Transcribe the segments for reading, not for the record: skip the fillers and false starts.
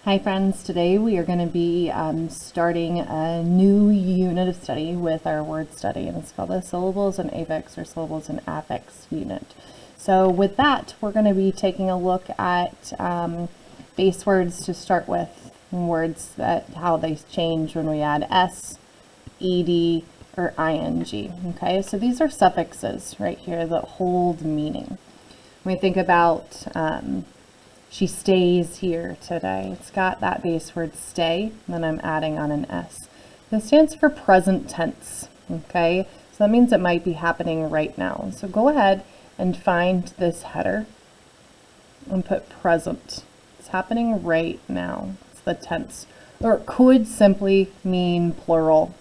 Hi friends, today we are going to be starting a new unit of study with our word study, and it's called the syllables and affix or syllables and affix unit. So with that, we're going to be taking a look at base words to start with, words that how they change when we add s, ed, or ing. Okay, so these are suffixes right here that hold meaning. When we think about she stays here today, it's got that base word stay, then I'm adding on an S. This stands for present tense, okay? So that means it might be happening right now. So go ahead and find this header and put present. It's happening right now. It's the tense. Or it could simply mean plural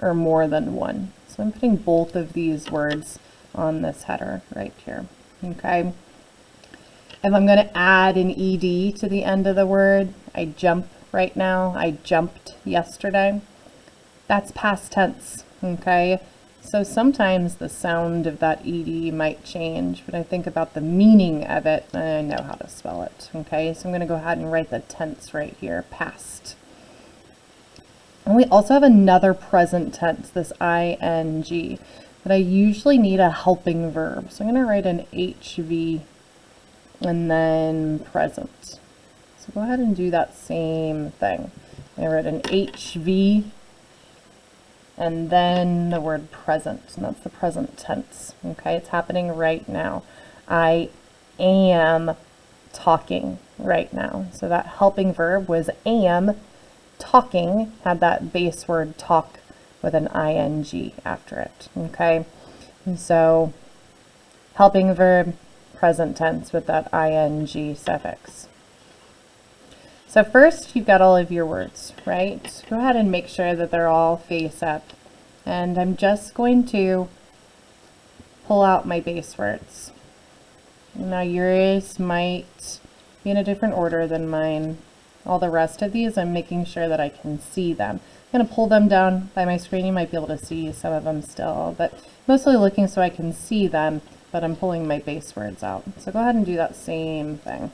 or more than one. So I'm putting both of these words on this header right here, okay? If I'm going to add an ed to the end of the word, I jump right now, I jumped yesterday. That's past tense, okay? So sometimes the sound of that ed might change, but I think about the meaning of it, and I know how to spell it, okay? So I'm going to go ahead and write the tense right here, past. And we also have another present tense, this ing, but I usually need a helping verb. So I'm going to write an HV and then present. So go ahead and do that same thing. I wrote an HV and then the word present, and that's the present tense. Okay, it's happening right now. I am talking right now. So that helping verb was am talking, had that base word talk with an ing after it. Okay, and so helping verb, present tense with that ing suffix. So first you've got all of your words, right? Go ahead and make sure that they're all face up. And I'm just going to pull out my base words. Now yours might be in a different order than mine. All the rest of these, I'm making sure that I can see them. I'm going to pull them down by my screen. You might be able to see some of them still, but mostly looking so I can see them, but I'm pulling my base words out. So go ahead and do that same thing.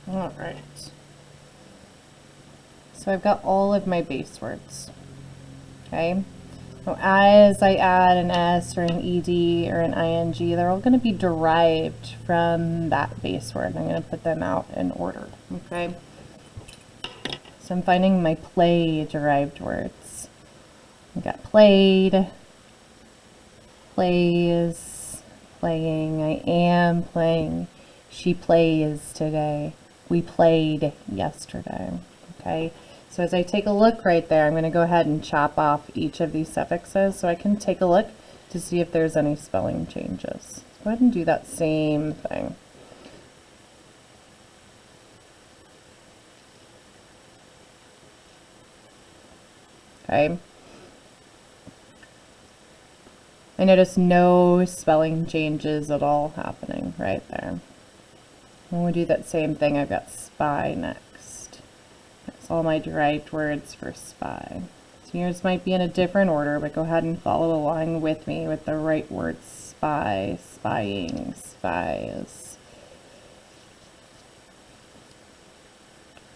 All right. So I've got all of my base words. Okay. So as I add an S or an ED or an ING, they're all going to be derived from that base word. I'm going to put them out in order. Okay. So I'm finding my play derived words. I've got played, plays, playing, I am playing, she plays today, we played yesterday. Okay. So as I take a look right there, I'm going to go ahead and chop off each of these suffixes so I can take a look to see if there's any spelling changes. Go ahead and do that same thing. Okay. I notice no spelling changes at all happening right there. When we do that same thing, I've got spy next. That's all my derived words for spy. So yours might be in a different order, but go ahead and follow along with me with the right words: spy, spying, spies.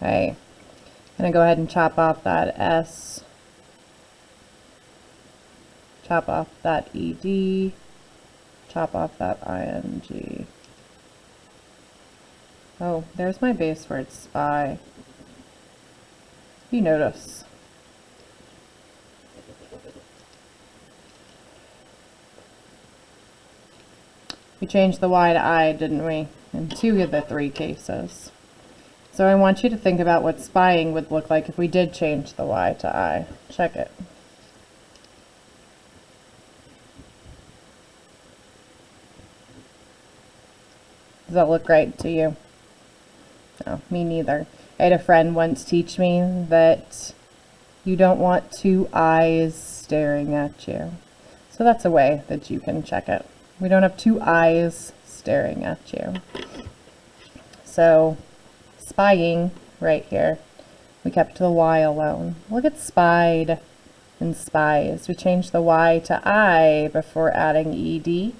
Okay, I'm going to go ahead and chop off that S, chop off that ED, chop off that ING. Oh, there's my base word, spy. You notice. We changed the Y to I, didn't we? In 2 of the 3 cases. So I want you to think about what spying would look like if we did change the Y to I. Check it. Does that look right to you? No, me neither. I had a friend once teach me that you don't want two eyes staring at you. So that's a way that you can check it. We don't have two eyes staring at you. So spying right here, we kept the Y alone. Look at spied and spies. We changed the Y to I before adding ED.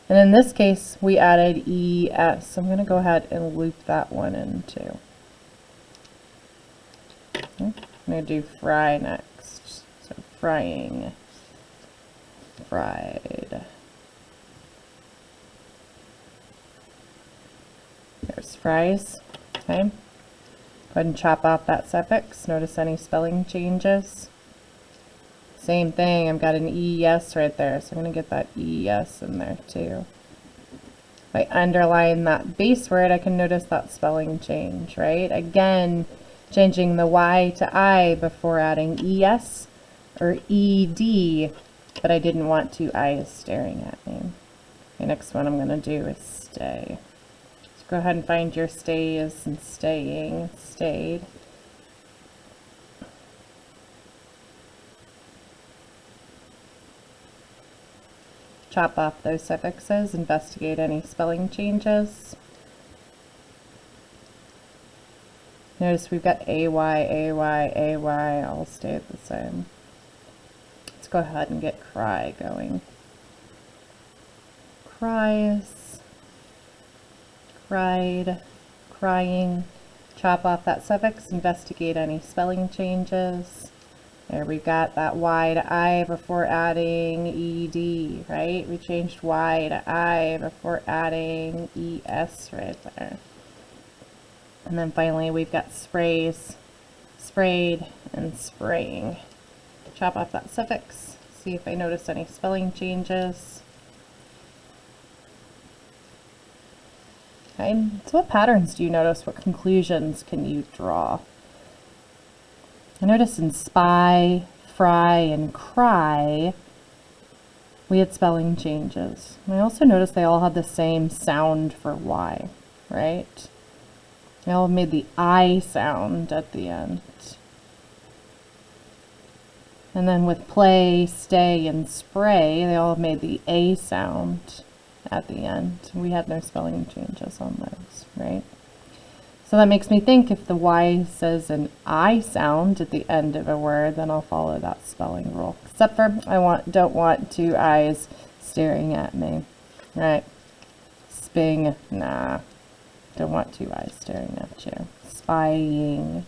And in this case, we added ES. I'm going to go ahead and loop that one in too. I'm going to do fry next. So frying, fried. There's fries. Okay. Go ahead and chop off that suffix. Notice any spelling changes. Same thing, I've got an ES right there, so I'm going to get that ES in there too. If I underline that base word, I can notice that spelling change, right? Again, changing the Y to I before adding ES or ED, but I didn't want two eyes staring at me. The next one I'm going to do is stay. So go ahead and find your stays and staying, stayed. Chop off those suffixes, investigate any spelling changes. Notice we've got AY, AY, AY, all stayed the same. Let's go ahead and get cry going. Cries, cried, crying. Chop off that suffix, investigate any spelling changes. There we've got that Y to I before adding ED, right? We changed Y to I before adding ES right there. And then finally we've got sprays, sprayed, and spraying. Chop off that suffix, see if I notice any spelling changes. Okay, so what patterns do you notice? What conclusions can you draw? I noticed in spy, fry, and cry, we had spelling changes. And I also noticed they all had the same sound for Y, right? They all made the I sound at the end. And then with play, stay, and spray, they all made the A sound at the end. We had no spelling changes on those, right? So that makes me think if the Y says an I sound at the end of a word, then I'll follow that spelling rule. Except for don't want two eyes staring at me. Right? Sping, nah. Don't want two eyes staring at you. Spying.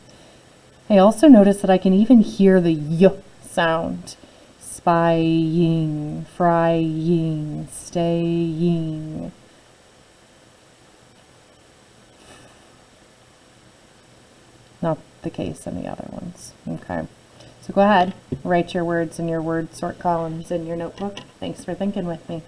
I also notice that I can even hear the Y sound. Spying, frying, staying. Not the case in the other ones. Okay. So go ahead, write your words in your word sort columns in your notebook. Thanks for thinking with me.